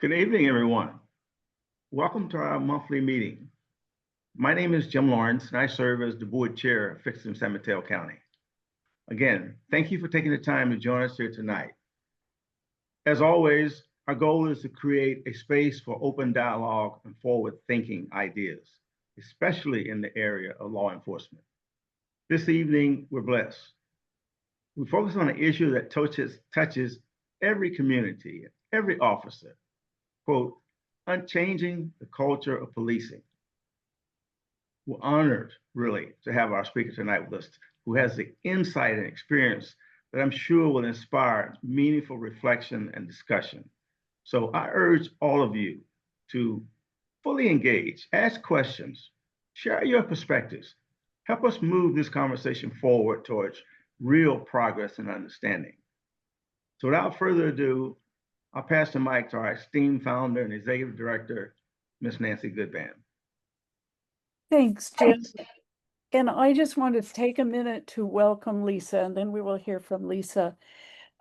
Good evening, everyone. Welcome to our monthly meeting. My name is Jim Lawrence, and I serve as the board chair of Fixin San Mateo County. Again, thank you for taking the time to join us here tonight. As always, our goal is to create a space for open dialogue and forward-thinking ideas, especially in the area of law enforcement. This evening, we're blessed. We focus on an issue that touches every community, every officer. Quote, unchanging the culture of policing. We're honored, really, to have our speaker tonight with us, who has the insight and experience that I'm sure will inspire meaningful reflection and discussion. So I urge all of you to fully engage, ask questions, share your perspectives, help us move this conversation forward towards real progress and understanding. So without further ado, I'll pass the mic to our esteemed founder and executive director, Ms. Nancy Goodban. Thanks, Jim. And I just wanted to take a minute to welcome Lisa, and then we will hear from Lisa.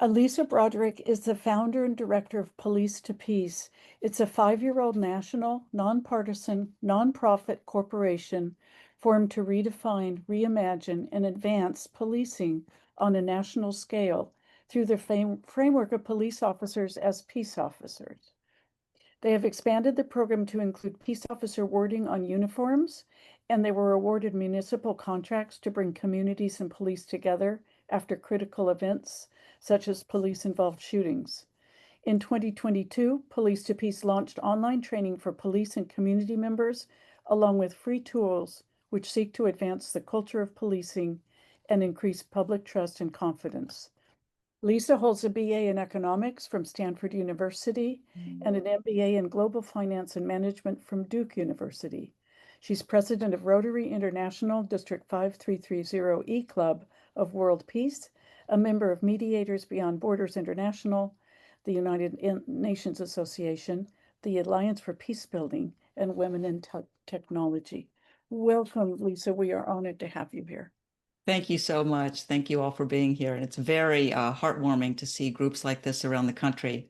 Lisa Broderick is the founder and director of Police to Peace. It's a 5-year-old national, nonpartisan, nonprofit corporation formed to redefine, reimagine, and advance policing on a national scale through the framework of police officers as peace officers. They have expanded the program to include peace officer wording on uniforms, and they were awarded municipal contracts to bring communities and police together after critical events, such as police-involved shootings. In 2022, Police to Peace launched online training for police and community members, along with free tools which seek to advance the culture of policing and increase public trust and confidence. Lisa holds a BA in economics from Stanford University and an MBA in global finance and management from Duke University. She's president of Rotary International District 5330 Club of World Peace, a member of Mediators Beyond Borders International, the United Nations Association, the Alliance for Peacebuilding, and Women in Technology. Welcome, Lisa. We are honored to have you here. Thank you so much. Thank you all for being here. And it's very heartwarming to see groups like this around the country.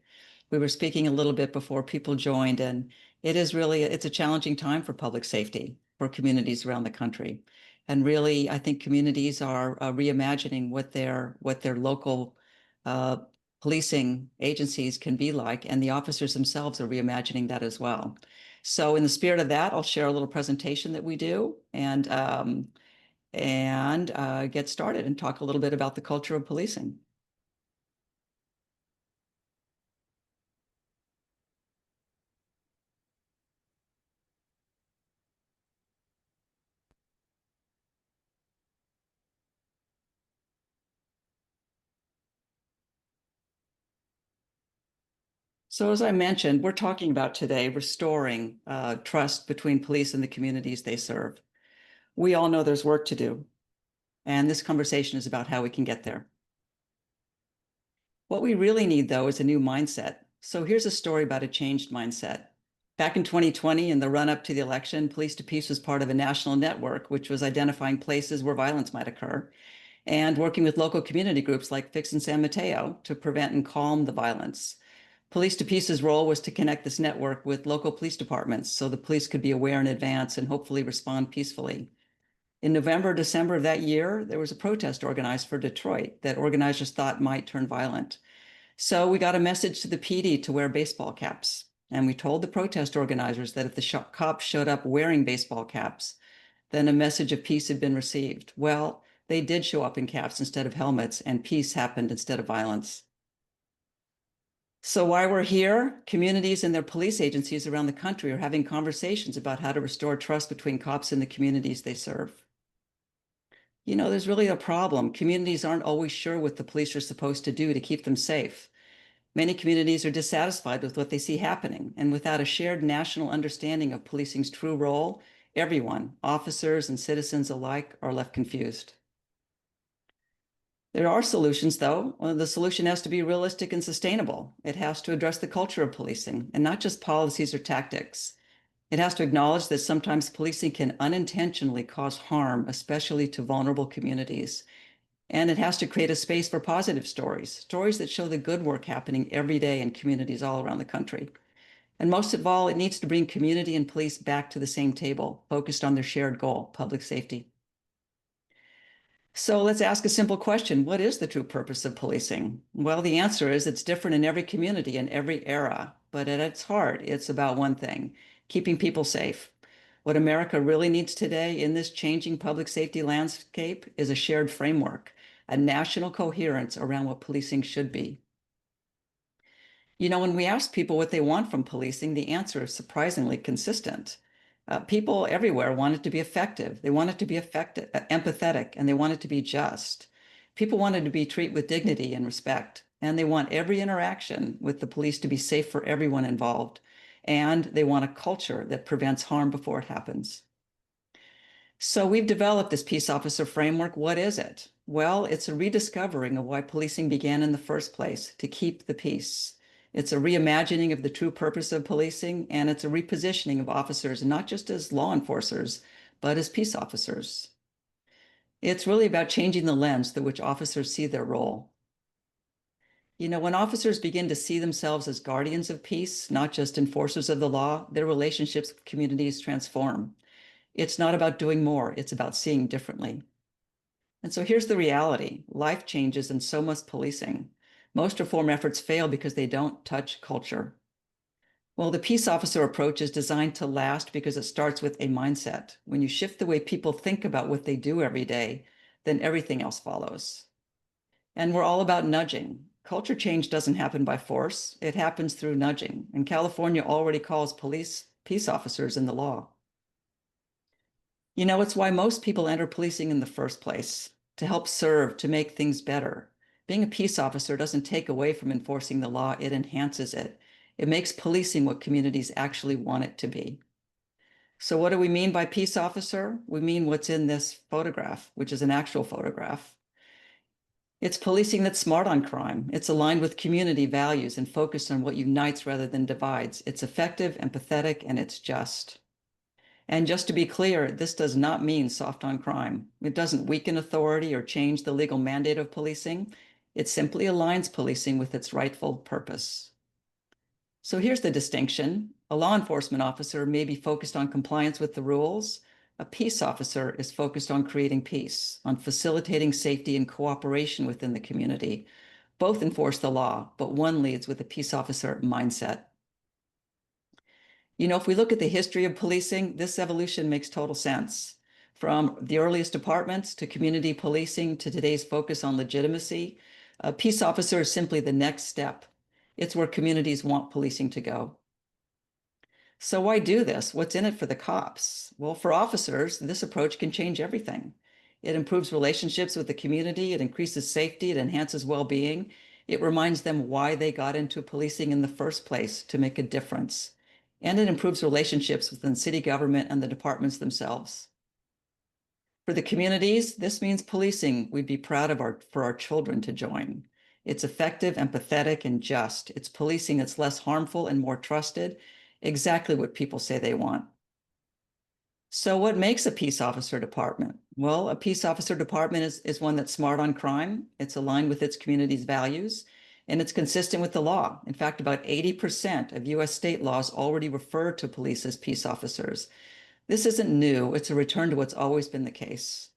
We were speaking a little bit before people joined, and it's a challenging time for public safety for communities around the country. And really, I think communities are reimagining what their local policing agencies can be like, and the officers themselves are reimagining that as well. So in the spirit of that, I'll share a little presentation that we do and get started and talk a little bit about the culture of policing. So as I mentioned, we're talking about today restoring trust between police and the communities they serve. We all know there's work to do, and this conversation is about how we can get there. What we really need, though, is a new mindset. So here's a story about a changed mindset. Back in 2020, in the run-up to the election, Police to Peace was part of a national network, which was identifying places where violence might occur and working with local community groups like Fixin San Mateo to prevent and calm the violence. Police to Peace's role was to connect this network with local police departments so the police could be aware in advance and hopefully respond peacefully. In November, December of that year, there was a protest organized for Detroit that organizers thought might turn violent. So we got a message to the PD to wear baseball caps. And we told the protest organizers that if the cops showed up wearing baseball caps, then a message of peace had been received. Well, they did show up in caps instead of helmets, and peace happened instead of violence. So why we're here, communities and their police agencies around the country are having conversations about how to restore trust between cops and the communities they serve. You know, there's really a problem. Communities aren't always sure what the police are supposed to do to keep them safe. Many communities are dissatisfied with what they see happening, and without a shared national understanding of policing's true role, everyone, officers and citizens alike, are left confused. There are solutions, though. The solution has to be realistic and sustainable. It has to address the culture of policing and not just policies or tactics. It has to acknowledge that sometimes policing can unintentionally cause harm, especially to vulnerable communities. And it has to create a space for positive stories, stories that show the good work happening every day in communities all around the country. And most of all, it needs to bring community and police back to the same table, focused on their shared goal, public safety. So let's ask a simple question. What is the true purpose of policing? Well, the answer is it's different in every community and every era, but at its heart, it's about one thing: keeping people safe. What America really needs today in this changing public safety landscape is a shared framework, a national coherence around what policing should be. You know, when we ask people what they want from policing, the answer is surprisingly consistent. People everywhere want it to be effective. They want it to be empathetic, and they want it to be just. People want it to be treated with dignity and respect, and they want every interaction with the police to be safe for everyone involved. And they want a culture that prevents harm before it happens. So we've developed this peace officer framework. What is it? Well, it's a rediscovering of why policing began in the first place, to keep the peace. It's a reimagining of the true purpose of policing, and it's a repositioning of officers, not just as law enforcers, but as peace officers. It's really about changing the lens through which officers see their role. You know, when officers begin to see themselves as guardians of peace, not just enforcers of the law, their relationships with communities transform. It's not about doing more, it's about seeing differently. And so here's the reality: life changes, and so must policing. Most reform efforts fail because they don't touch culture. Well, the peace officer approach is designed to last because it starts with a mindset. When you shift the way people think about what they do every day, then everything else follows. And we're all about nudging. Culture change doesn't happen by force, it happens through nudging. And California already calls police peace officers in the law. You know, it's why most people enter policing in the first place: to help serve, to make things better. Being a peace officer doesn't take away from enforcing the law, it enhances it. It makes policing what communities actually want it to be. So what do we mean by peace officer? We mean what's in this photograph, which is an actual photograph. It's policing that's smart on crime. It's aligned with community values and focused on what unites rather than divides. It's effective, empathetic, and it's just. And just to be clear, this does not mean soft on crime. It doesn't weaken authority or change the legal mandate of policing. It simply aligns policing with its rightful purpose. So here's the distinction. A law enforcement officer may be focused on compliance with the rules. A peace officer is focused on creating peace, on facilitating safety and cooperation within the community. Both enforce the law, but one leads with a peace officer mindset. You know, if we look at the history of policing, this evolution makes total sense. From the earliest departments to community policing to today's focus on legitimacy, a peace officer is simply the next step. It's where communities want policing to go. So why do this? What's in it for the cops? Well, for officers, this approach can change everything. It improves relationships with the community, it increases safety, it enhances well-being. It reminds them why they got into policing in the first place, to make a difference. And it improves relationships within city government and the departments themselves. For the communities, this means policing we'd be proud of for our children to join. It's effective, empathetic, and just. It's policing that's less harmful and more trusted, exactly what people say they want. So what makes a peace officer department? Well, a peace officer department is one that's smart on crime, it's aligned with its community's values, and it's consistent with the law. In fact, about 80% of US state laws already refer to police as peace officers. This isn't new, it's a return to what's always been the case.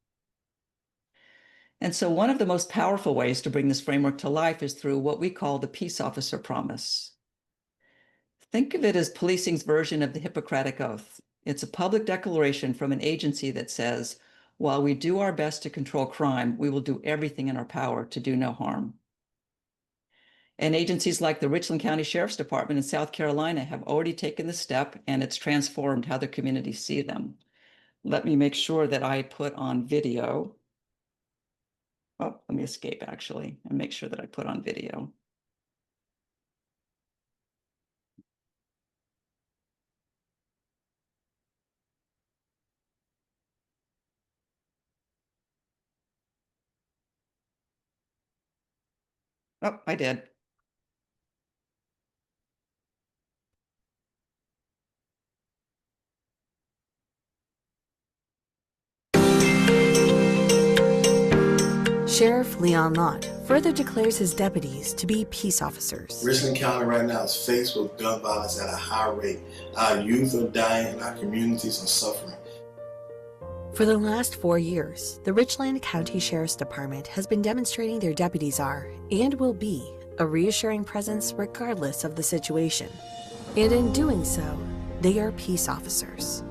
And so one of the most powerful ways to bring this framework to life is through what we call the peace officer promise. Think of it as policing's version of the Hippocratic Oath. It's a public declaration from an agency that says, while we do our best to control crime, we will do everything in our power to do no harm. And agencies like the Richland County Sheriff's Department in South Carolina have already taken the step, and it's transformed how the communities see them. Let me make sure that I put on video. Oh, let me escape actually, and make sure that I put on video. Oh, I did. Sheriff Leon Lott further declares his deputies to be peace officers. Richland County right now is faced with gun violence at a high rate. Our youth are dying and our communities are suffering. For the last 4 years, the Richland County Sheriff's Department has been demonstrating their deputies are, and will be, a reassuring presence regardless of the situation. And in doing so, they are peace officers.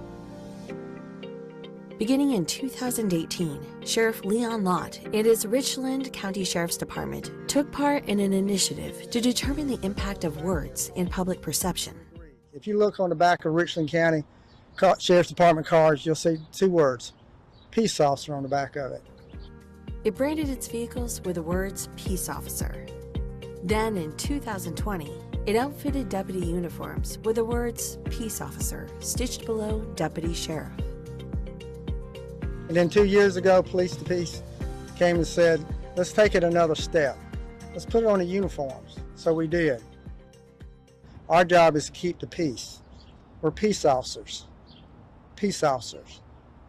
Beginning in 2018, Sheriff Leon Lott and his Richland County Sheriff's Department took part in an initiative to determine the impact of words in public perception. If you look on the back of Richland County Sheriff's Department cars, you'll see 2 words, peace officer, on the back of it. It branded its vehicles with the words peace officer. Then in 2020, it outfitted deputy uniforms with the words peace officer stitched below deputy sheriff. And then 2 years ago, Police to Peace came and said, let's take it another step. Let's put it on the uniforms. So we did. Our job is to keep the peace. We're peace officers. Peace officers.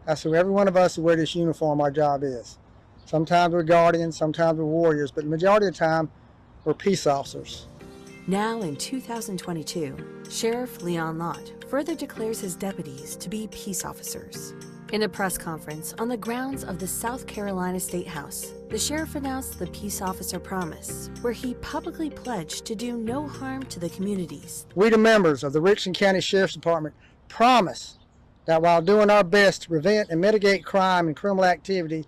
That's who every one of us who wear this uniform, our job is. Sometimes we're guardians, sometimes we're warriors, but the majority of the time, we're peace officers. Now in 2022, Sheriff Leon Lott further declares his deputies to be peace officers. In a press conference on the grounds of the South Carolina State House, the sheriff announced the Peace Officer Promise, where he publicly pledged to do no harm to the communities. We, the members of the Richland County Sheriff's Department, promise that while doing our best to prevent and mitigate crime and criminal activity,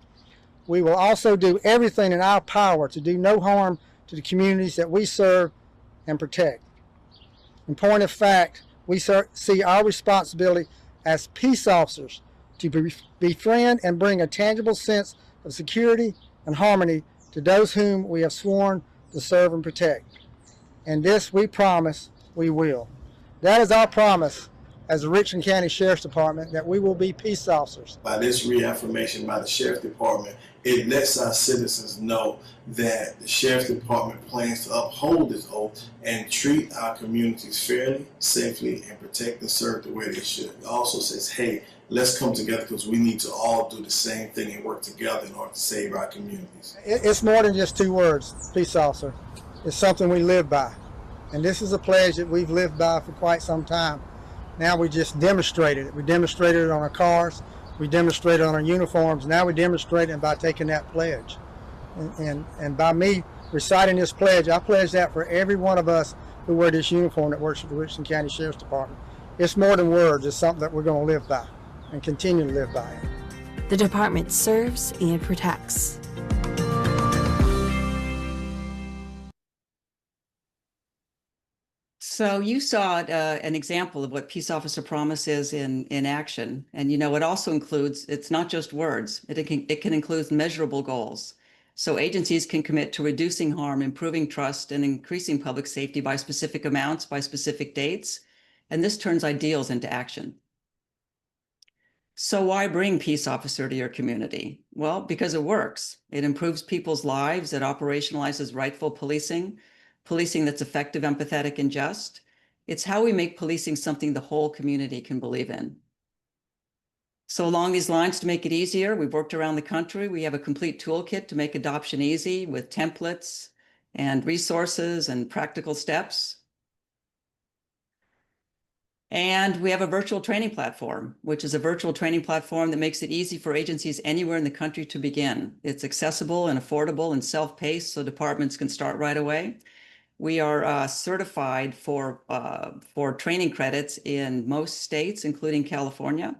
we will also do everything in our power to do no harm to the communities that we serve and protect. In point of fact, we see our responsibility as peace officers to befriend and bring a tangible sense of security and harmony to those whom we have sworn to serve and protect. And this we promise we will. That is our promise as the Richland County Sheriff's Department, that we will be peace officers. By this reaffirmation by the Sheriff's Department, it lets our citizens know that the Sheriff's Department plans to uphold this oath and treat our communities fairly, safely, and protect and serve the way they should. It also says, hey, let's come together because we need to all do the same thing and work together in order to save our communities. It's more than just 2 words, peace officer. It's something we live by. And this is a pledge that we've lived by for quite some time. Now we just demonstrated it. We demonstrated it on our cars. We demonstrated it on our uniforms. Now we demonstrate it by taking that pledge. And by me reciting this pledge, I pledge that for every one of us who wear this uniform that works for the Richland County Sheriff's Department. It's more than words. It's something that we're going to live by and continue to live by. The department serves and protects. So you saw an example of what Peace Officer Promise is in action. And you know, it also includes, it's not just words, it can include measurable goals. So agencies can commit to reducing harm, improving trust, and increasing public safety by specific amounts, by specific dates. And this turns ideals into action. So why bring Peace Officer to your community? Well, because it works. It improves people's lives. It operationalizes rightful policing that's effective, empathetic, and just. It's how we make policing something the whole community can believe in. So along these lines, to make it easier, we've worked around the country. We have a complete toolkit to make adoption easy with templates and resources and practical steps. And we have a virtual training platform, which is a virtual training platform that makes it easy for agencies anywhere in the country to begin. It's accessible and affordable and self-paced, so departments can start right away. We are certified for training credits in most states, including California,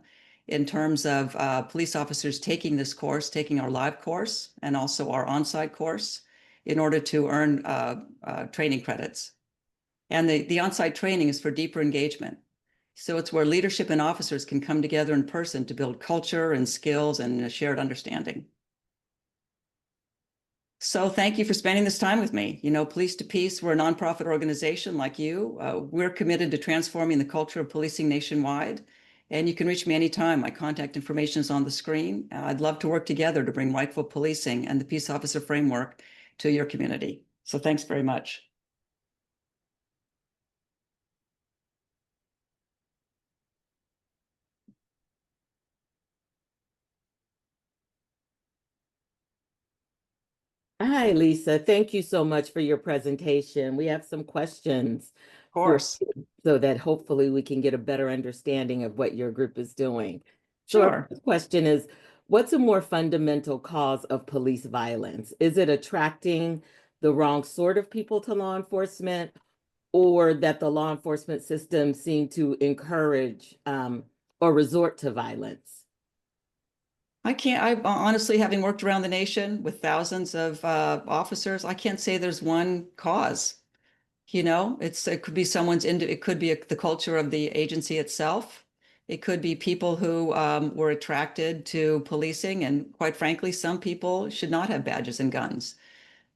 in terms of police officers taking this course, taking our live course, and also our on-site course in order to earn training credits. And the on-site training is for deeper engagement. So it's where leadership and officers can come together in person to build culture and skills and a shared understanding. So thank you for spending this time with me. You know, Police to Peace, we're a nonprofit organization like you. We're committed to transforming the culture of policing nationwide. And you can reach me anytime. My contact information is on the screen. I'd love to work together to bring rightful policing and the peace officer framework to your community. So thanks very much. Hi, Lisa. Thank you so much for your presentation. We have some questions Of course. so that hopefully we can get a better understanding of what your group is doing. So our Sure. first question is, what's a more fundamental cause of police violence? Is it attracting the wrong sort of people to law enforcement, or that the law enforcement system seem to encourage or resort to violence? I honestly, having worked around the nation with thousands of officers, I can't say there's one cause. It could be it could be the culture of the agency itself. It could be people who were attracted to policing, and quite frankly, some people should not have badges and guns.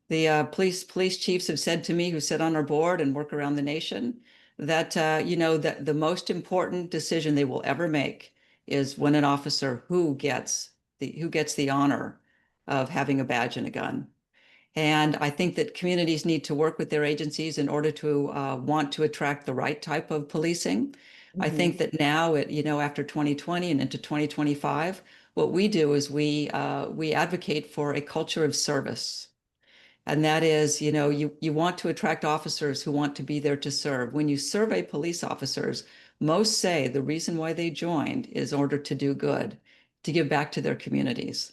The police chiefs have said to me, who sit on our board and work around the nation, that that the most important decision they will ever make is when an officer who gets the honor of having a badge and a gun. And I think that communities need to work with their agencies in order to want to attract the right type of policing. I think that now, after 2020 and into 2025, what we do is we advocate for a culture of service. And that is, you want to attract officers who want to be there to serve. When you survey police officers, most say the reason why they joined is in order to do good, to give back to their communities.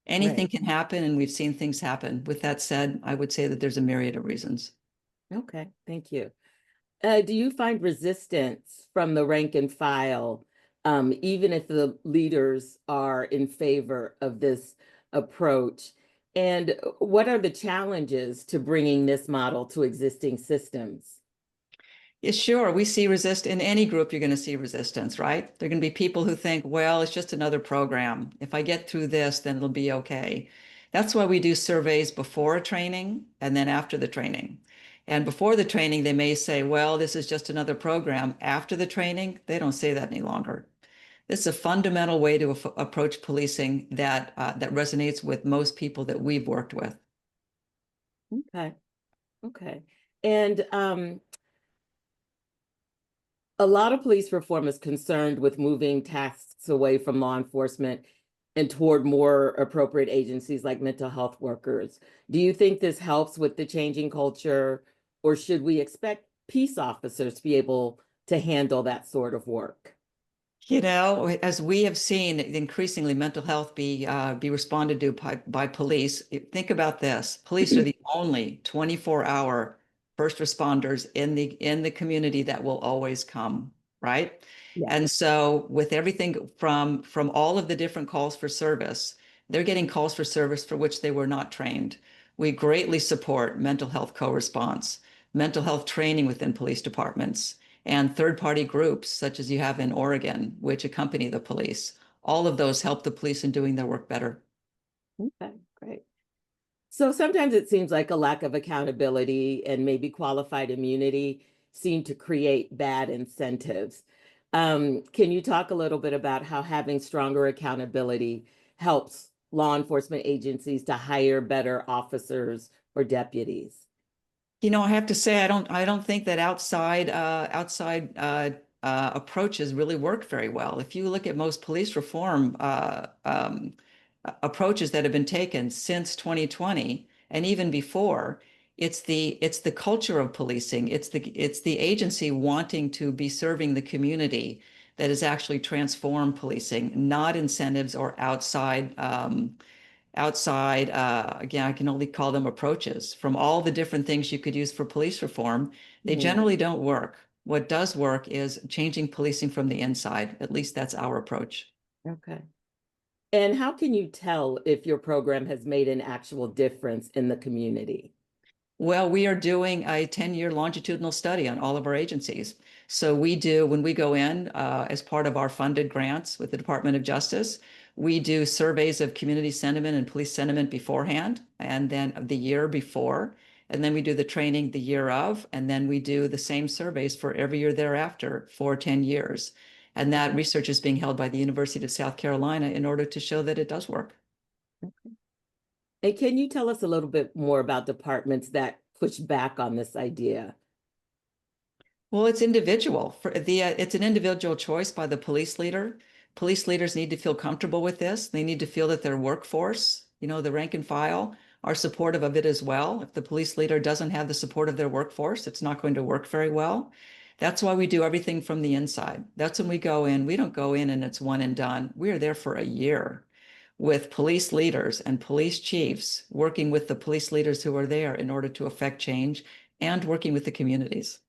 Anything Right. can happen, and we've seen things happen. With that said, I would say that there's a myriad of reasons. Okay, thank you. Do you find resistance from the rank and file, even if the leaders are in favor of this approach? And what are the challenges to bringing this model to existing systems? Yeah, sure. We see in any group, you're going to see resistance, right? There are going to be people who think, well, it's just another program. If I get through this, then it'll be okay. That's why we do surveys before a training and then after the training. And before the training, they may say, well, this is just another program. After the training, they don't say that any longer. This is a fundamental way to approach policing that resonates with most people that we've worked with. Okay, okay. And a lot of police reform is concerned with moving tasks away from law enforcement and toward more appropriate agencies like mental health workers. Do you think this helps with the changing culture, or should we expect peace officers to be able to handle that sort of work? As we have seen increasingly mental health be responded to by police. Think about this. Police are the only 24-hour first responders in the community that will always come, right? Yeah. And so with everything from all of the different calls for service, they're getting calls for service for which they were not trained. We greatly support mental health co-response, mental health training within police departments, and third-party groups, such as you have in Oregon, which accompany the police. All of those help the police in doing their work better. Okay, great. So sometimes it seems like a lack of accountability and maybe qualified immunity seem to create bad incentives. Can you talk a little bit about how having stronger accountability helps law enforcement agencies to hire better officers or deputies? I have to say, I don't think that outside approaches really work very well. If you look at most police reform approaches that have been taken since 2020 and even before, it's the culture of policing. It's the agency wanting to be serving the community that has actually transformed policing, not incentives or outside, again, I can only call them approaches. From all the different things you could use for police reform, they generally don't work. What does work is changing policing from the inside. At least that's our approach. Okay. And how can you tell if your program has made an actual difference in the community? Well, we are doing a 10-year longitudinal study on all of our agencies. So when we go in as part of our funded grants with the Department of Justice, we do surveys of community sentiment and police sentiment beforehand, and then the year before, and then we do the training the year of, and then we do the same surveys for every year thereafter for 10 years. And that research is being held by the University of South Carolina in order to show that it does work. Okay. And can you tell us a little bit more about departments that push back on this idea? Well, it's individual. It's an individual choice by the police leader. Police leaders need to feel comfortable with this. They need to feel that their workforce, the rank and file, are supportive of it as well. If the police leader doesn't have the support of their workforce, it's not going to work very well. That's why we do everything from the inside. That's when we go in. We don't go in and it's one and done. We are there for a year with police leaders and police chiefs working with the police leaders who are there in order to affect change and working with the communities.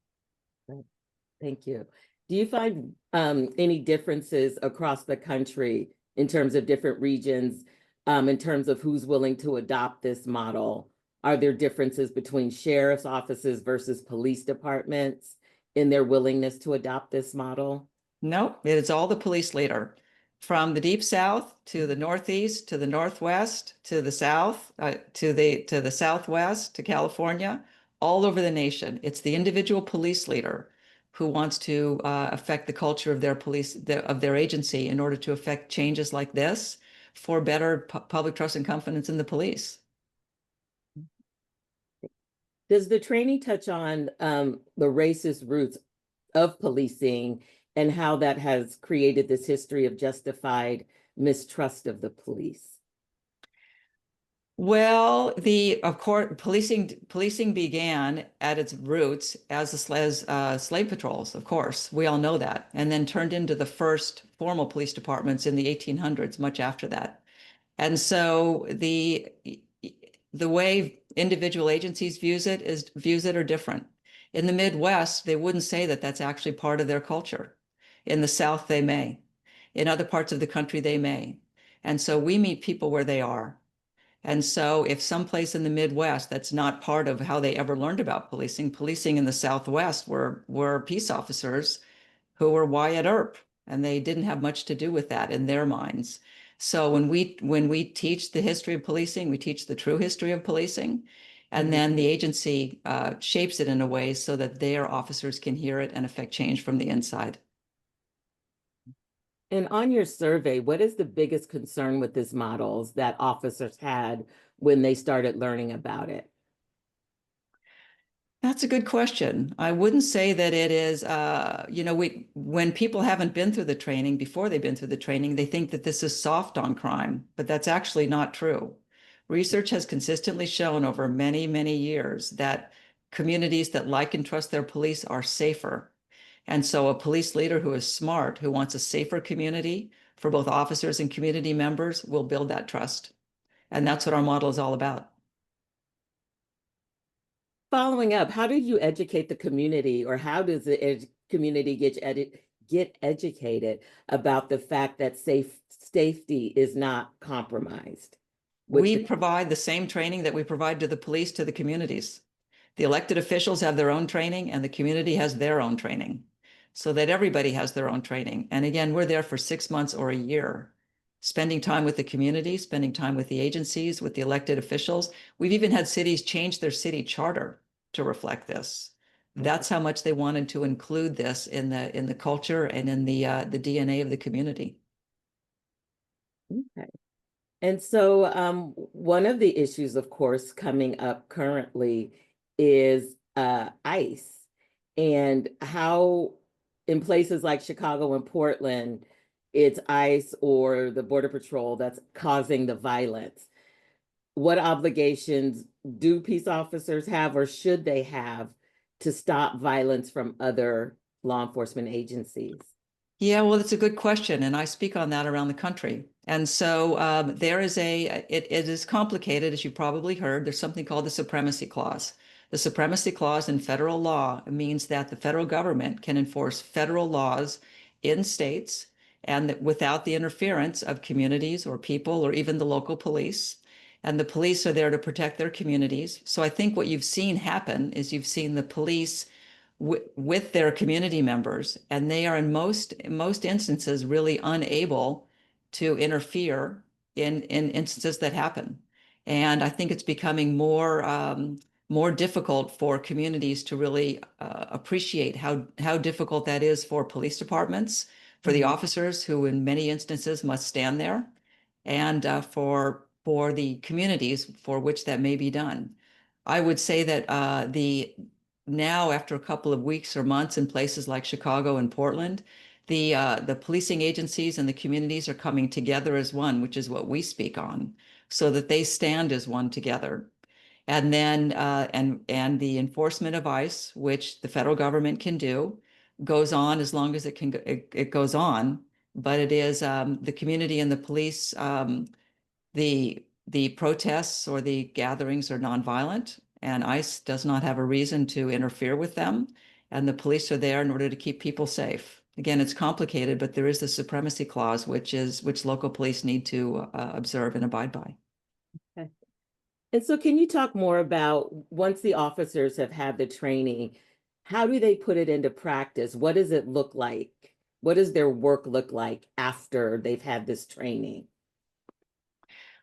Thank you. Do you find any differences across the country in terms of different regions, in terms of who's willing to adopt this model? Are there differences between sheriff's offices versus police departments in their willingness to adopt this model? No, it is all the police leader. From the deep south to the northeast, to the northwest, to the south, to the southwest, to California, all over the nation. It's the individual police leader who wants to affect the culture of their of their agency in order to affect changes like this for better public trust and confidence in the police. Does the training touch on the racist roots of policing and how that has created this history of justified mistrust of the police? Well, of course, policing began at its roots as slave patrols, of course. We all know that, and then turned into the first formal police departments in the 1800s, much after that. And so the way individual agencies views it are different. In the Midwest, they wouldn't say that that's actually part of their culture. In the South, they may. In other parts of the country, they may. And so we meet people where they are. And so if someplace in the Midwest, that's not part of how they ever learned about policing in the Southwest were peace officers who were Wyatt Earp, and they didn't have much to do with that in their minds. So when we teach the history of policing, we teach the true history of policing, and then the agency shapes it in a way so that their officers can hear it and affect change from the inside. And on your survey, what is the biggest concern with this models that officers had when they started learning about it? That's a good question. I wouldn't say that it is, when people haven't been through the training, before they've been through the training, they think that this is soft on crime, but that's actually not true. Research has consistently shown over many, many years that communities that like and trust their police are safer. And so a police leader who is smart, who wants a safer community for both officers and community members, will build that trust. And that's what our model is all about. Following up, how do you educate the community, or how does the community get educated about the fact that safety is not compromised? We provide the same training that we provide to the police to the communities. The elected officials have their own training and the community has their own training, so that everybody has their own training. And again, we're there for 6 months or a year, spending time with the community, spending time with the agencies, with the elected officials. We've even had cities change their city charter to reflect this. That's how much they wanted to include this in the culture and in the DNA of the community. Okay. And so one of the issues, of course, coming up currently is ICE, and how in places like Chicago and Portland, it's ICE or the Border Patrol that's causing the violence. What obligations do peace officers have, or should they have, to stop violence from other law enforcement agencies? Yeah, well, it's a good question, and I speak on that around the country. And so it is complicated, as you probably heard. There's something called the Supremacy Clause. The Supremacy Clause in federal law means that the federal government can enforce federal laws in states and that without the interference of communities or people or even the local police. And the police are there to protect their communities. So I think what you've seen happen is you've seen the police with their community members, and they are in most instances really unable to interfere in instances that happen. And I think it's becoming more difficult for communities to really appreciate how difficult that is for police departments, for the officers who in many instances must stand there, and for the communities for which that may be done. I would say that now, after a couple of weeks or months in places like Chicago and Portland, the policing agencies and the communities are coming together as one, which is what we speak on. so that they stand as one together. And then and the enforcement of ICE, which the federal government can do, goes on as long as it goes on. But it is the community and the police. The protests or the gatherings are nonviolent, and ICE does not have a reason to interfere with them. And the police are there in order to keep people safe. Again, it's complicated, but there is the supremacy clause, which local police need to observe and abide by. Okay. And so can you talk more about, once the officers have had the training, how do they put it into practice? What does it look like? What does their work look like after they've had this training?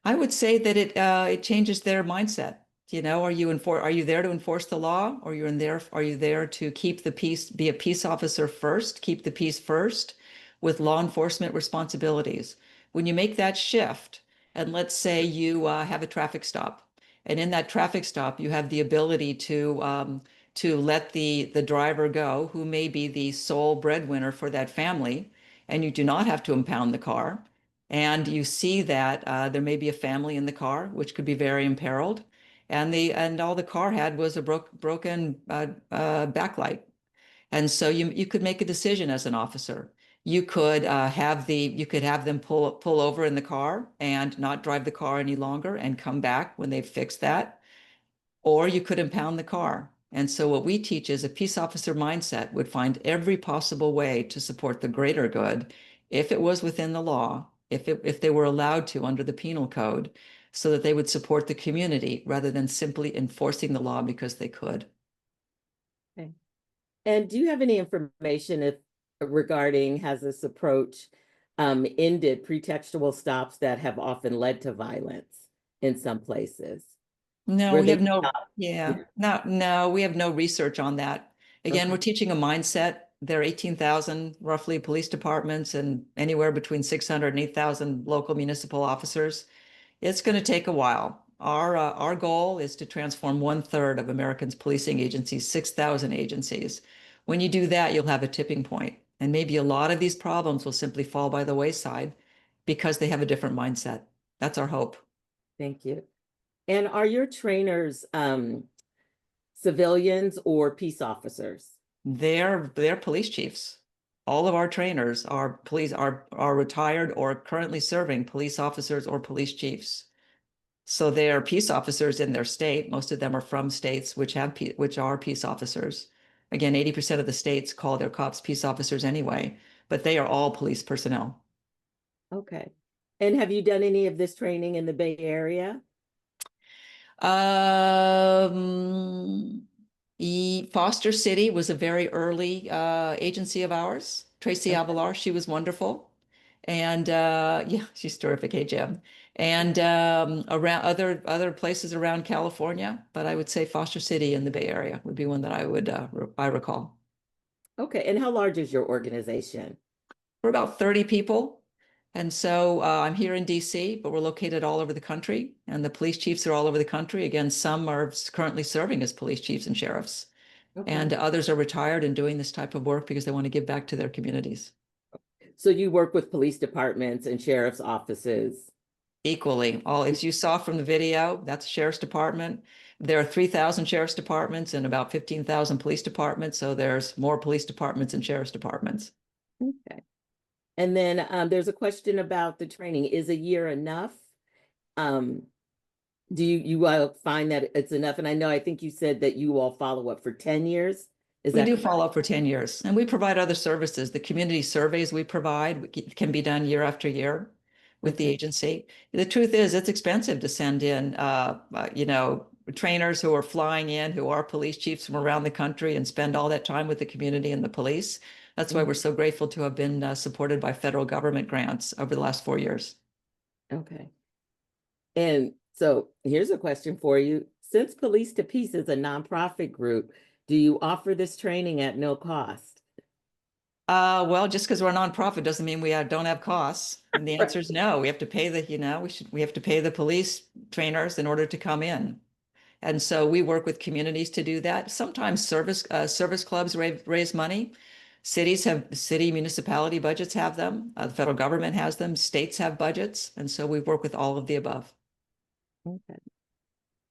I would say that it changes their mindset. You know, are you there to enforce the law, or are you there to keep the peace, be a peace officer first, keep the peace first, with law enforcement responsibilities? When you make that shift, and let's say you have a traffic stop, and in that traffic stop you have the ability to let the driver go, who may be the sole breadwinner for that family, and you do not have to impound the car. And you see that there may be a family in the car, which could be very imperiled, and all the car had was a broken backlight. And so you could make a decision as an officer. You could have them pull over in the car and not drive the car any longer and come back when they've fixed that, or you could impound the car. And so what we teach is a peace officer mindset would find every possible way to support the greater good if it was within the law, if they were allowed to under the penal code, so that they would support the community rather than simply enforcing the law because they could. Okay. And do you have any information regarding, has this approach ended pretextual stops that have often led to violence in some places? No, Where we they have no, stop? yeah, no, we have no research on that. Again, Okay. we're teaching a mindset. There are 18,000 roughly police departments and anywhere between 600 and 8,000 local municipal officers. It's going to take a while. Our goal is to transform 1/3 of Americans' policing agencies, 6,000 agencies. When you do that, you'll have a tipping point, and maybe a lot of these problems will simply fall by the wayside because they have a different mindset. That's our hope. Thank you. And are your trainers civilians or peace officers? They're police chiefs. All of our trainers are retired or currently serving police officers or police chiefs. So they are peace officers in their state. Most of them are from states which are peace officers. Again, 80% of the states call their cops peace officers anyway, but they are all police personnel. Okay. And have you done any of this training in the Bay Area? Foster City was a very early agency of ours. Tracy Okay. Avalar, she was wonderful. And yeah, she's terrific. Hey, Jim. And around other places around California, but I would say Foster City in the Bay Area would be one that I recall. Okay. And how large is your organization? We're about 30 people. And so I'm here in DC, but we're located all over the country, and the police chiefs are all over the country. Again, some are currently serving as police chiefs and sheriffs, Okay. and others are retired and doing this type of work because they want to give back to their communities. So you work with police departments and sheriff's offices? Equally, as you saw from the video, that's a sheriff's department. There are 3,000 sheriff's departments and about 15,000 police departments. So there's more police departments and sheriff's departments. Okay. And then there's a question about the training. Is a year enough? Do you find that it's enough? And I think you said that you all follow up for 10 years. Is We that do correct? follow up for 10 years, and we provide other services. The community surveys we provide can be done year after year with the Okay. agency. The truth is, it's expensive to send in, trainers who are flying in, who are police chiefs from around the country, and spend all that time with the community and the police. That's why we're so grateful to have been supported by federal government grants over the last 4 years. Okay. And so here's a question for you. Since Police to Peace is a nonprofit group, do you offer this training at no cost? Well, just because we're a nonprofit doesn't mean we don't have costs. And the Right. answer is no. We have to pay we have to pay the police trainers in order to come in. And so we work with communities to do that. Sometimes service clubs raise money. City municipality budgets have them. The federal government has them. States have budgets. And so we work with all of the above. Okay.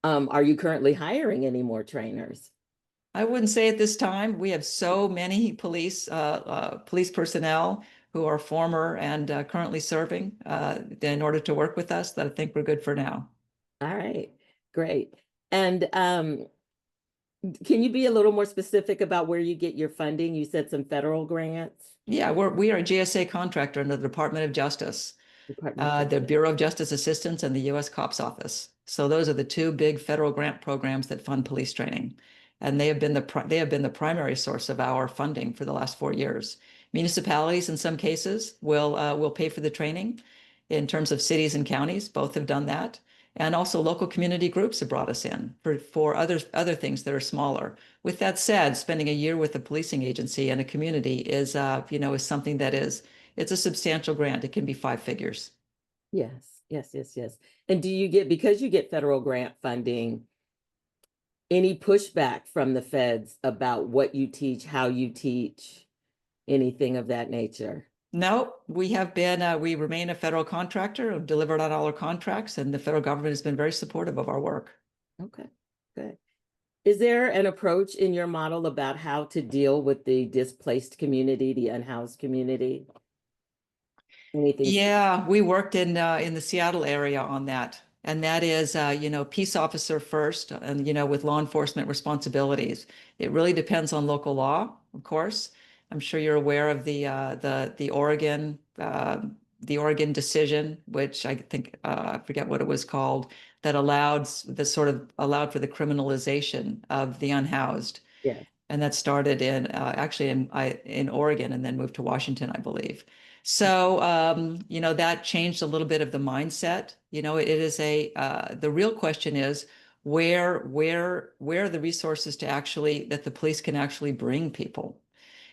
Are you currently hiring any more trainers? I wouldn't say at this time. We have so many police personnel who are former and currently serving in order to work with us that I think we're good for now. All right, great. And can you be a little more specific about where you get your funding? You said some federal grants. Yeah, we are a GSA contractor under the Department of Justice, Department of the Justice. Bureau of Justice Assistance and the U.S. Cops Office. So those are the two big federal grant programs that fund police training. And they have been the primary source of our funding for the last 4 years. Municipalities, in some cases, will pay for the training. In terms of cities and counties, both have done that. And also local community groups have brought us in for other things that are smaller. With that said, spending a year with a policing agency and a community is something that it's a substantial grant. It can be 5 figures. Yes, yes, yes, yes. And do you get, because you get federal grant funding, any pushback from the feds about what you teach, how you teach, anything of that nature? No, we remain a federal contractor, have delivered on all our contracts, and the federal government has been very supportive of our work. Okay, good. Is there an approach in your model about how to deal with the displaced community, the unhoused community? Anything? Yeah, we worked in the Seattle area on that. And that is, peace officer first and, with law enforcement responsibilities. It really depends on local law, of course. I'm sure you're aware of the Oregon decision, which I think I forget what it was called, that allowed for the criminalization of the unhoused. Yes. And that started in Oregon and then moved to Washington, I believe. So, that changed a little bit of the mindset. It is the real question is where are the resources that the police can actually bring people?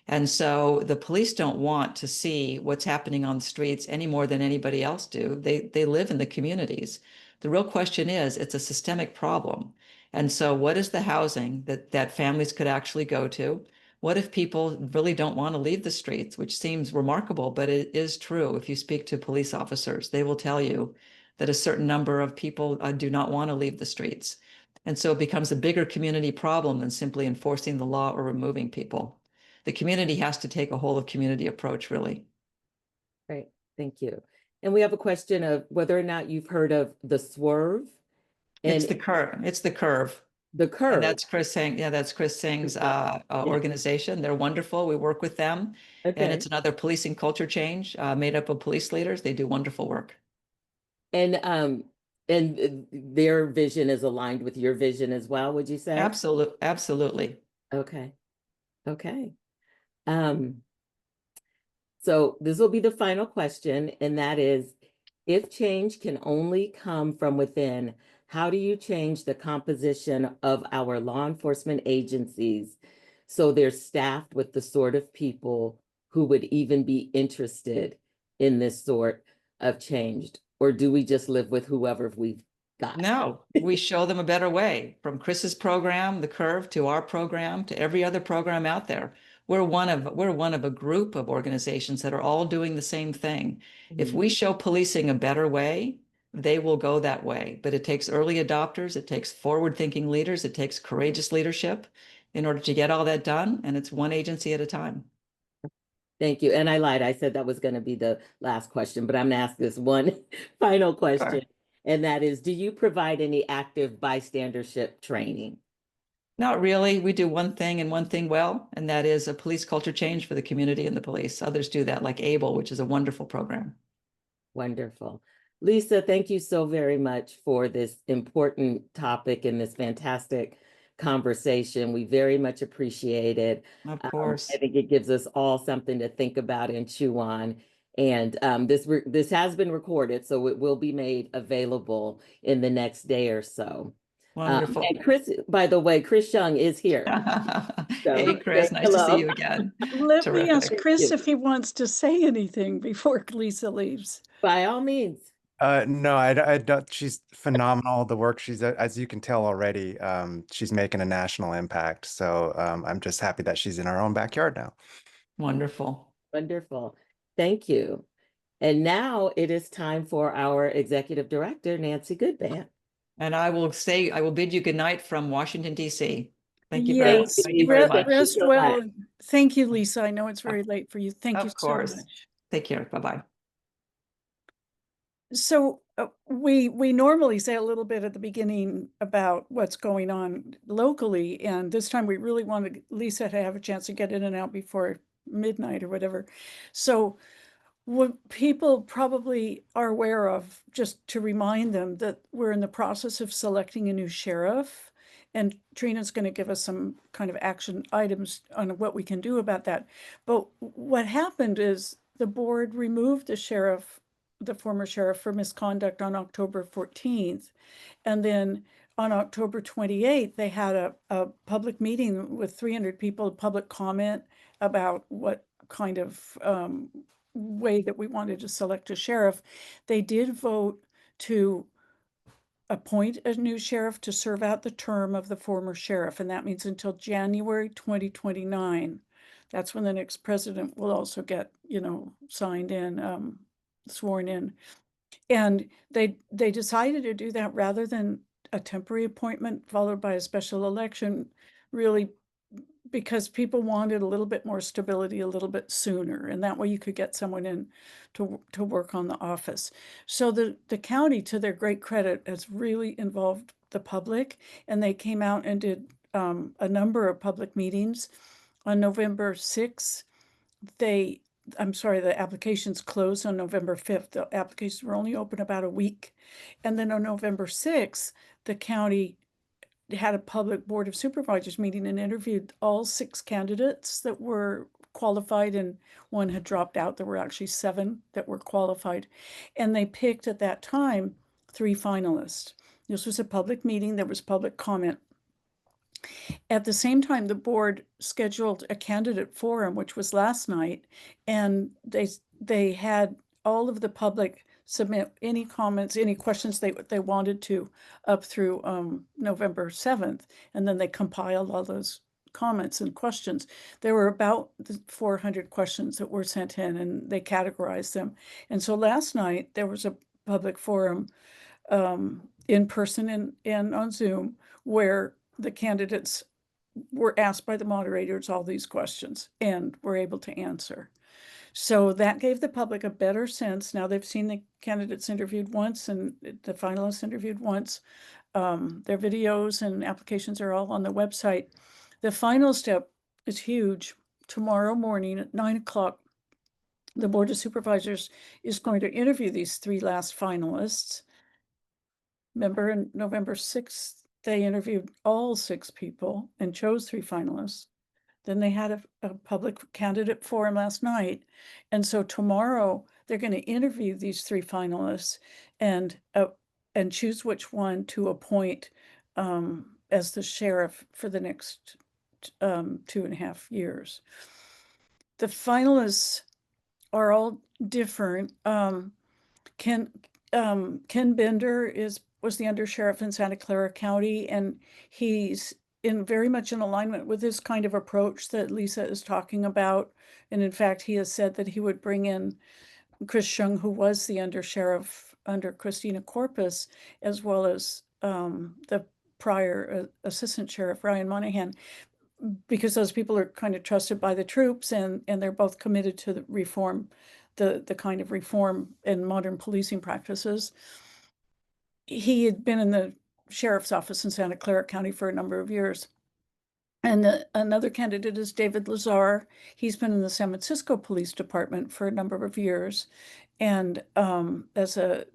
And so the police don't want to see what's happening on the streets any more than anybody else do. They live in the communities. The real question is, it's a systemic problem. And so what is the housing that families could actually go to? What if people really don't want to leave the streets, which seems remarkable, but it is true. If you speak to police officers, they will tell you that a certain number of people do not want to leave the streets. And so it becomes a bigger community problem than simply enforcing the law or removing people. The community has to take a whole of community approach, really. Great, thank you. And we have a question of whether or not you've heard of the swerve. It's the curve. It's the curve. The curve. And that's Chris Singh. Yeah, that's Chris Singh's organization. They're wonderful. We work with them. Okay. And it's another policing culture change made up of police leaders. They do wonderful work. And their vision is aligned with your vision as well, would you say? Absolutely. Okay. Okay. So this will be the final question, and that is, if change can only come from within, how do you change the composition of our law enforcement agencies so they're staffed with the sort of people who would even be interested in this sort of change? Or do we just live with whoever we've got? No, we show them a better way. From Chris's program, the Curve, to our program, to every other program out there. We're one of a group of organizations that are all doing the same thing. If we show policing a better way, they will go that way. But it takes early adopters, it takes forward-thinking leaders, it takes courageous leadership in order to get all that done. And it's one agency at a time. Thank you. And I lied. I said that was going to be the last question, but I'm going to ask this one final question. Sure. And that is, do you provide any active bystandership training? Not really. We do one thing and one thing well, and that is a police culture change for the community and the police. Others do that, like ABLE, which is a wonderful program. Wonderful. Lisa, thank you so very much for this important topic and this fantastic conversation. We very much appreciate it. Of course. I think it gives us all something to think about and chew on. And this has been recorded, so it will be made available in the next day or so. Wonderful. And Chris, by the way, Chris Young is here. So, hey, Chris, nice to see you again. Let me ask Terrific. Chris if he wants to say anything before Lisa leaves. By all means. No, I don't. She's phenomenal. The work she's, as you can tell already, she's making a national impact. So I'm just happy that she's in our own backyard now. Wonderful. Wonderful. Thank you. And now it is time for our Executive Director, Nancy Goodban. And I will bid you good night from Washington, D.C. Thank you Thank very you. very much. Rest so well. much. And thank you, Lisa. I know it's very late for you. Thank you Of so course. much. Take care. Bye-bye. So we normally say a little bit at the beginning about what's going on locally, and this time we really wanted Lisa to have a chance to get in and out before midnight or whatever. So what people probably are aware of, just to remind them that we're in the process of selecting a new sheriff, and Trina's going to give us some kind of action items on what we can do about that. But what happened is the board removed the former sheriff, for misconduct on October 14th. And then on October 28th, they had a public meeting with 300 people, public comment about what kind of way that we wanted to select a sheriff. They did vote to appoint a new sheriff to serve out the term of the former sheriff, and that means until January 2029. That's when the next president will also get, signed in, sworn in. And they decided to do that rather than a temporary appointment followed by a special election, really because people wanted a little bit more stability a little bit sooner, and that way you could get someone in to work on the office. So the county, to their great credit, has really involved the public, and they came out and did a number of public meetings. On November 6th, the applications closed on November 5th. The applications were only open about a week. And then on November 6th, the county had a public board of supervisors meeting and interviewed all 6 candidates that were qualified, and one had dropped out. There were actually 7 that were qualified. And they picked at that time 3 finalists. This was a public meeting. There was public comment. At the same time, the board scheduled a candidate forum, which was last night, and they had all of the public submit any comments, any questions they wanted to up through November 7th, and then they compiled all those comments and questions. There were about 400 questions that were sent in, and they categorized them. And so last night there was a public forum in person and on Zoom, where the candidates were asked by the moderators all these questions and were able to answer. So that gave the public a better sense. Now they've seen the candidates interviewed once and the finalists interviewed once. Their videos and applications are all on the website. The final step is huge. Tomorrow morning at 9 o'clock, the Board of Supervisors is going to interview these 3 last finalists. Remember, on November 6th, they interviewed all 6 people and chose 3 finalists. Then they had a public candidate forum last night. And so tomorrow they're going to interview these 3 finalists and choose which one to appoint as the sheriff for the next 2.5 years. The finalists are all different. Ken Bender was the undersheriff in Santa Clara County, and he's very much in alignment with this kind of approach that Lisa is talking about. And in fact, he has said that he would bring in Chris Shung, who was the undersheriff under Christina Corpus, as well as the prior assistant sheriff, Ryan Monahan, because those people are kind of trusted by the troops, and they're both committed to the reform, the kind of reform in modern policing practices. He had been in the sheriff's office in Santa Clara County for a number of years. And another candidate is David Lazar. He's been in the San Francisco Police Department for a number of years, and as a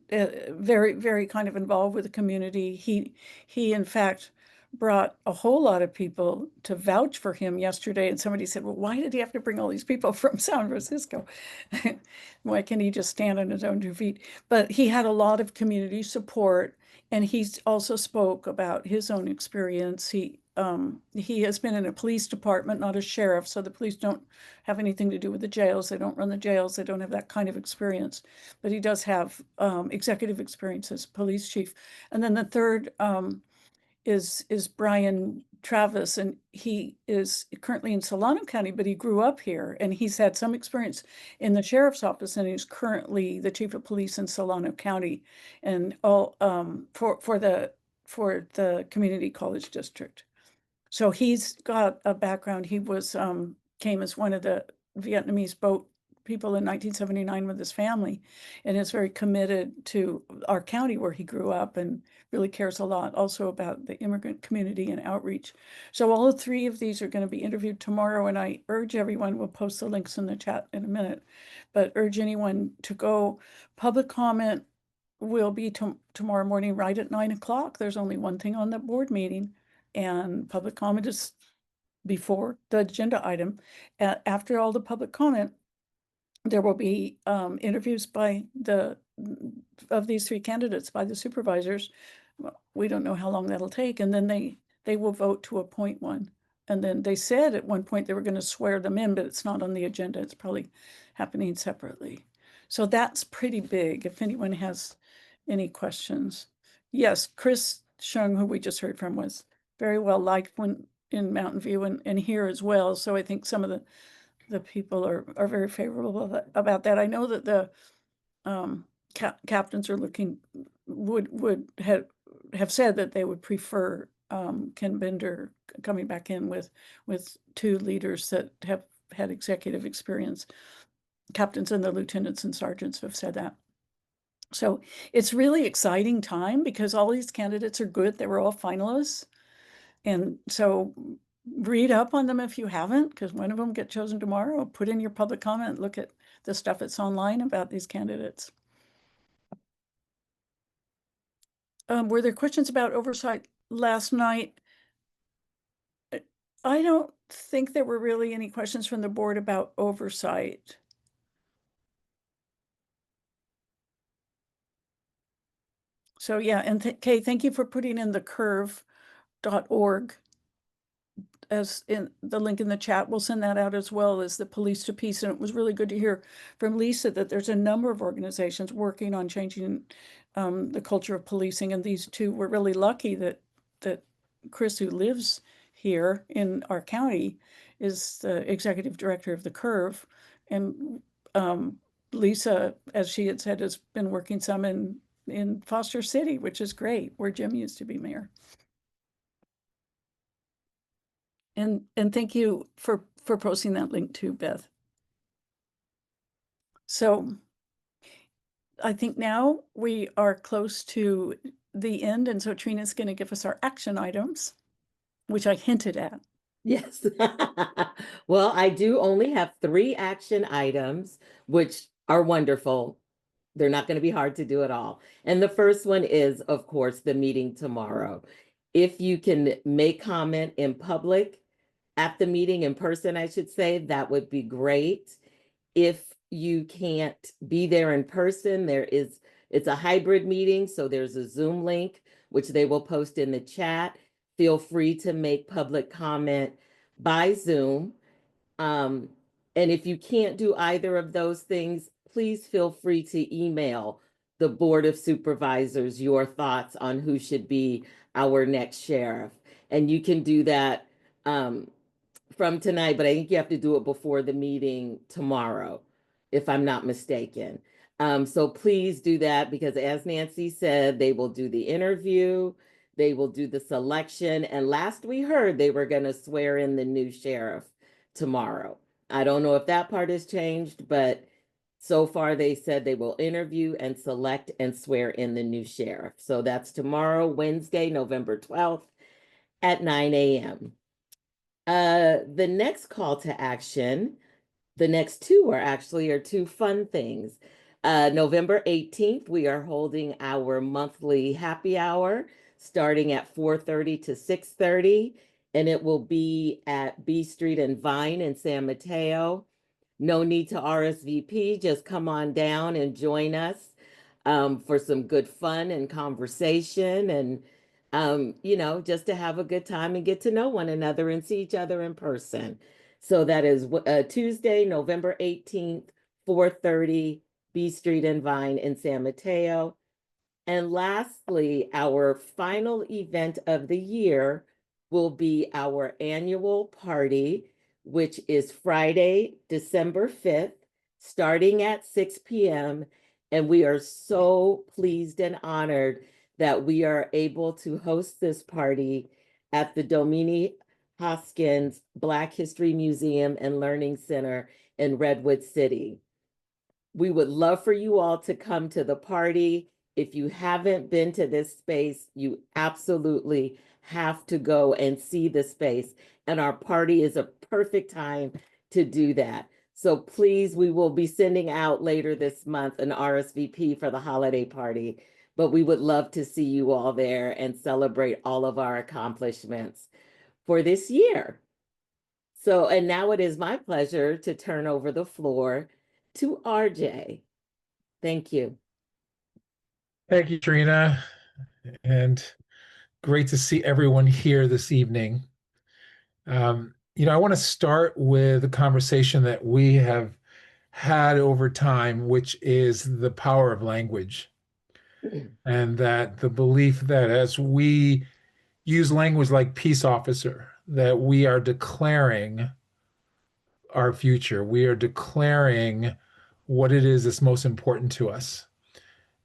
very, very kind of involved with the community. He in fact brought a whole lot of people to vouch for him yesterday, and somebody said, well, why did he have to bring all these people from San Francisco? Why can't he just stand on his own 2 feet? But he had a lot of community support, and he also spoke about his own experience. He has been in a police department, not a sheriff, so the police don't have anything to do with the jails. They don't run the jails. They don't have that kind of experience, but he does have executive experience as police chief. And then the third is Brian Travis, and he is currently in Solano County, but he grew up here, and he's had some experience in the sheriff's office, and he's currently the chief of police in Solano County, and all for the community college district. So he's got a background. He was came as one of the Vietnamese boat people in 1979 with his family, and is very committed to our county where he grew up, and really cares a lot also about the immigrant community and outreach. So all three of these are going to be interviewed tomorrow, and I urge everyone, we'll post the links in the chat in a minute, but urge anyone to go. Public comment will be tomorrow morning right at 9 o'clock. There's only one thing on the board meeting, and public comment is before the agenda item. After all the public comment, there will be interviews by of these three candidates by the supervisors. Well, we don't know how long that'll take, and then they will vote to appoint one. And then they said at one point they were going to swear them in, but it's not on the agenda. It's probably happening separately. So that's pretty big. If anyone has any questions. Yes, Chris Shung, who we just heard from, was very well liked when in Mountain View and here as well. So I think some of the people are very favorable about that. I know that the captains are would have said that they would prefer Ken Bender coming back in with two leaders that have had executive experience. Captains and the lieutenants and sergeants have said that. So it's really exciting time because all these candidates are good. They were all finalists. And so read up on them if you haven't, because one of them get chosen tomorrow. Put in your public comment, look at the stuff that's online about these candidates. Were there questions about oversight last night? I don't think there were really any questions from the board about oversight. So yeah, and Kay, thank you for putting in the curve.org as in the link in the chat. We'll send that out as well as the Police to Peace. And it was really good to hear from Lisa that there's a number of organizations working on changing the culture of policing. And these two were really lucky that Chris, who lives here in our county, is the executive director of the Curve. And Lisa, as she had said, has been working some in Foster City, which is great, where Jim used to be mayor. And thank you for posting that link too, Beth. So I think now we are close to the end, and so Trina's going to give us our action items, which I hinted at. Yes. Well, I do only have 3 action items, which are wonderful. They're not going to be hard to do at all. And the first one is, of course, the meeting tomorrow. If you can make comment in public at the meeting, in person, I should say, that would be great. If you can't be there in person, it's a hybrid meeting, so there's a Zoom link, which they will post in the chat. Feel free to make public comment by Zoom. And if you can't do either of those things, please feel free to email the Board of Supervisors your thoughts on who should be our next sheriff. And you can do that from tonight, but I think you have to do it before the meeting tomorrow, if I'm not mistaken. So please do that, because as Nancy said, they will do the interview, they will do the selection, and last we heard they were going to swear in the new sheriff tomorrow. I don't know if that part has changed, but so far they said they will interview and select and swear in the new sheriff. So that's tomorrow, Wednesday, November 12th at 9 a.m. The next call to action, the next 2 are 2 fun things. November 18th, we are holding our monthly happy hour starting at 4:30 to 6:30, and it will be at B Street and Vine in San Mateo. No need to RSVP, just come on down and join us for some good fun and conversation, and just to have a good time and get to know one another and see each other in person. So that is Tuesday, November 18th, 4:30, B Street and Vine in San Mateo. And lastly, our final event of the year will be our annual party, which is Friday, December 5th, starting at 6 p.m. And we are so pleased and honored that we are able to host this party at the Domini Hoskins Black History Museum and Learning Center in Redwood City. We would love for you all to come to the party. If you haven't been to this space, you absolutely have to go and see the space. And our party is a perfect time to do that. So please, we will be sending out later this month an RSVP for the holiday party, but we would love to see you all there and celebrate all of our accomplishments for this year. So, and now it is my pleasure to turn over the floor to RJ. Thank you. Thank you, Trina, and great to see everyone here this evening. I want to start with a conversation that we have had over time, which is the power of language. And that the belief that as we use language like peace officer, that we are declaring our future. We are declaring what it is that's most important to us.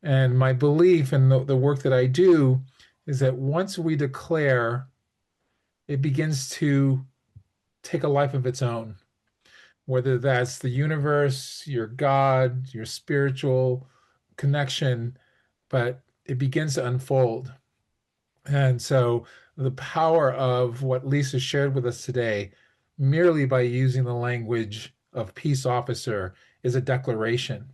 And my belief in the work that I do is that once we declare, it begins to take a life of its own, whether that's the universe, your God, your spiritual connection, but it begins to unfold. And so the power of what Lisa shared with us today, merely by using the language of peace officer, is a declaration.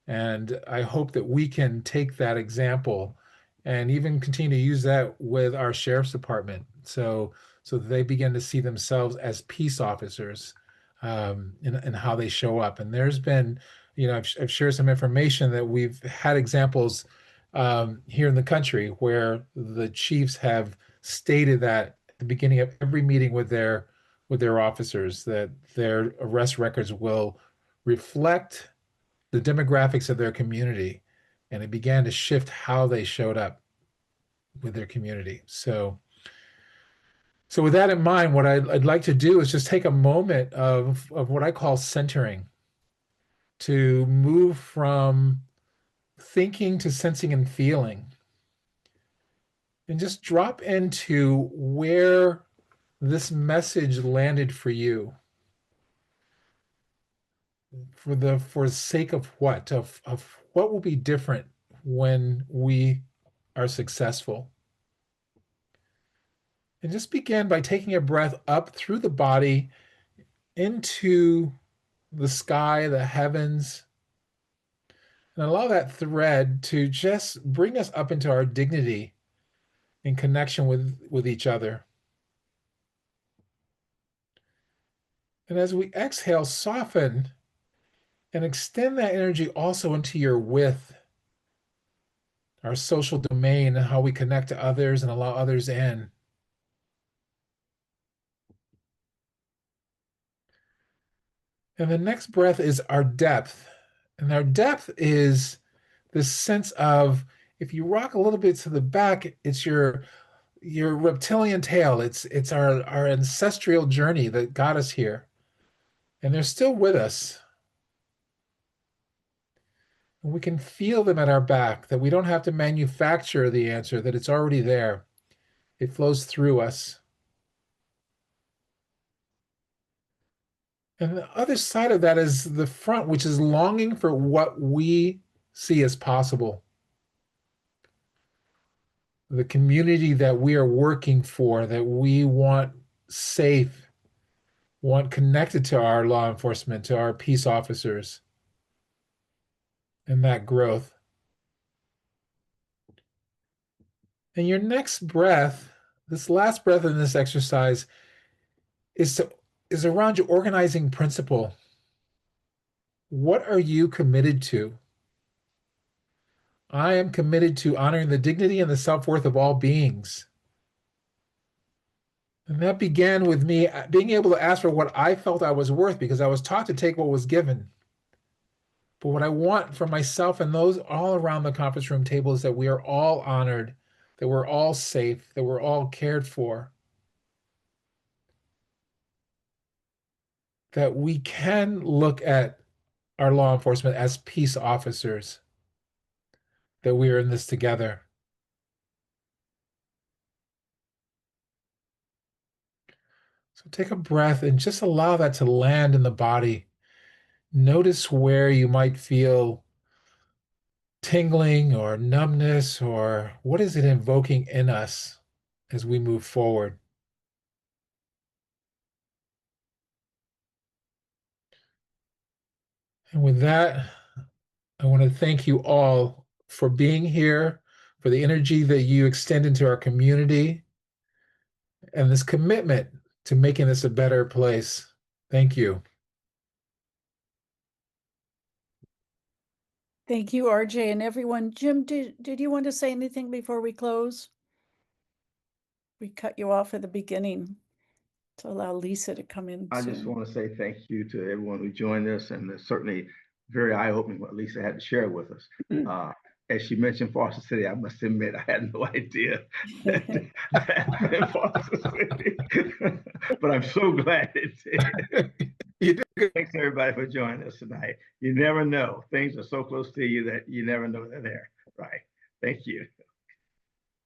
And I hope that we can take that example and even continue to use that with our sheriff's department. So they begin to see themselves as peace officers in how they show up. And there's been, I've shared some information that we've had examples here in the country where the chiefs have stated that at the beginning of every meeting with their officers, that their arrest records will reflect the demographics of their community, and it began to shift how they showed up with their community. So with that in mind, what I'd like to do is just take a moment of what I call centering, to move from thinking to sensing and feeling, and just drop into where this message landed for you. For the sake of what? Of what will be different when we are successful. And just begin by taking a breath up through the body into the sky, the heavens, and allow that thread to just bring us up into our dignity in connection with each other. And as we exhale, soften and extend that energy also into your width, our social domain, and how we connect to others and allow others in. And the next breath is our depth. And our depth is this sense of, if you rock a little bit to the back, it's your reptilian tail. It's our ancestral journey that got us here. And they're still with us. And we can feel them at our back, that we don't have to manufacture the answer, that it's already there. It flows through us. And the other side of that is the front, which is longing for what we see as possible. The community that we are working for, that we want safe, want connected to our law enforcement, to our peace officers, and that growth. And your next breath, this last breath in this exercise, is around your organizing principle. What are you committed to? I am committed to honoring the dignity and the self-worth of all beings. And that began with me being able to ask for what I felt I was worth, because I was taught to take what was given. But what I want for myself and those all around the conference room table is that we are all honored, that we're all safe, that we're all cared for. that we can look at our law enforcement as peace officers, that we are in this together. So take a breath and just allow that to land in the body. Notice where you might feel tingling or numbness, or what is it invoking in us as we move forward. And with that, I want to thank you all for being here, for the energy that you extend into our community, and this commitment to making this a better place. Thank you. Thank you, RJ, and everyone. Jim, did you want to say anything before we close? We cut you off at the beginning to allow Lisa to come in I just soon. want to say thank you to everyone who joined us, and it's certainly very eye-opening what Lisa had to share with us. As she mentioned Foster City, I must admit I had no idea that I had been in Foster City, but I'm so glad it did. You did good. Thanks everybody for joining us tonight. You never know. Things are so close to you that you never know they're there. Right. Thank you.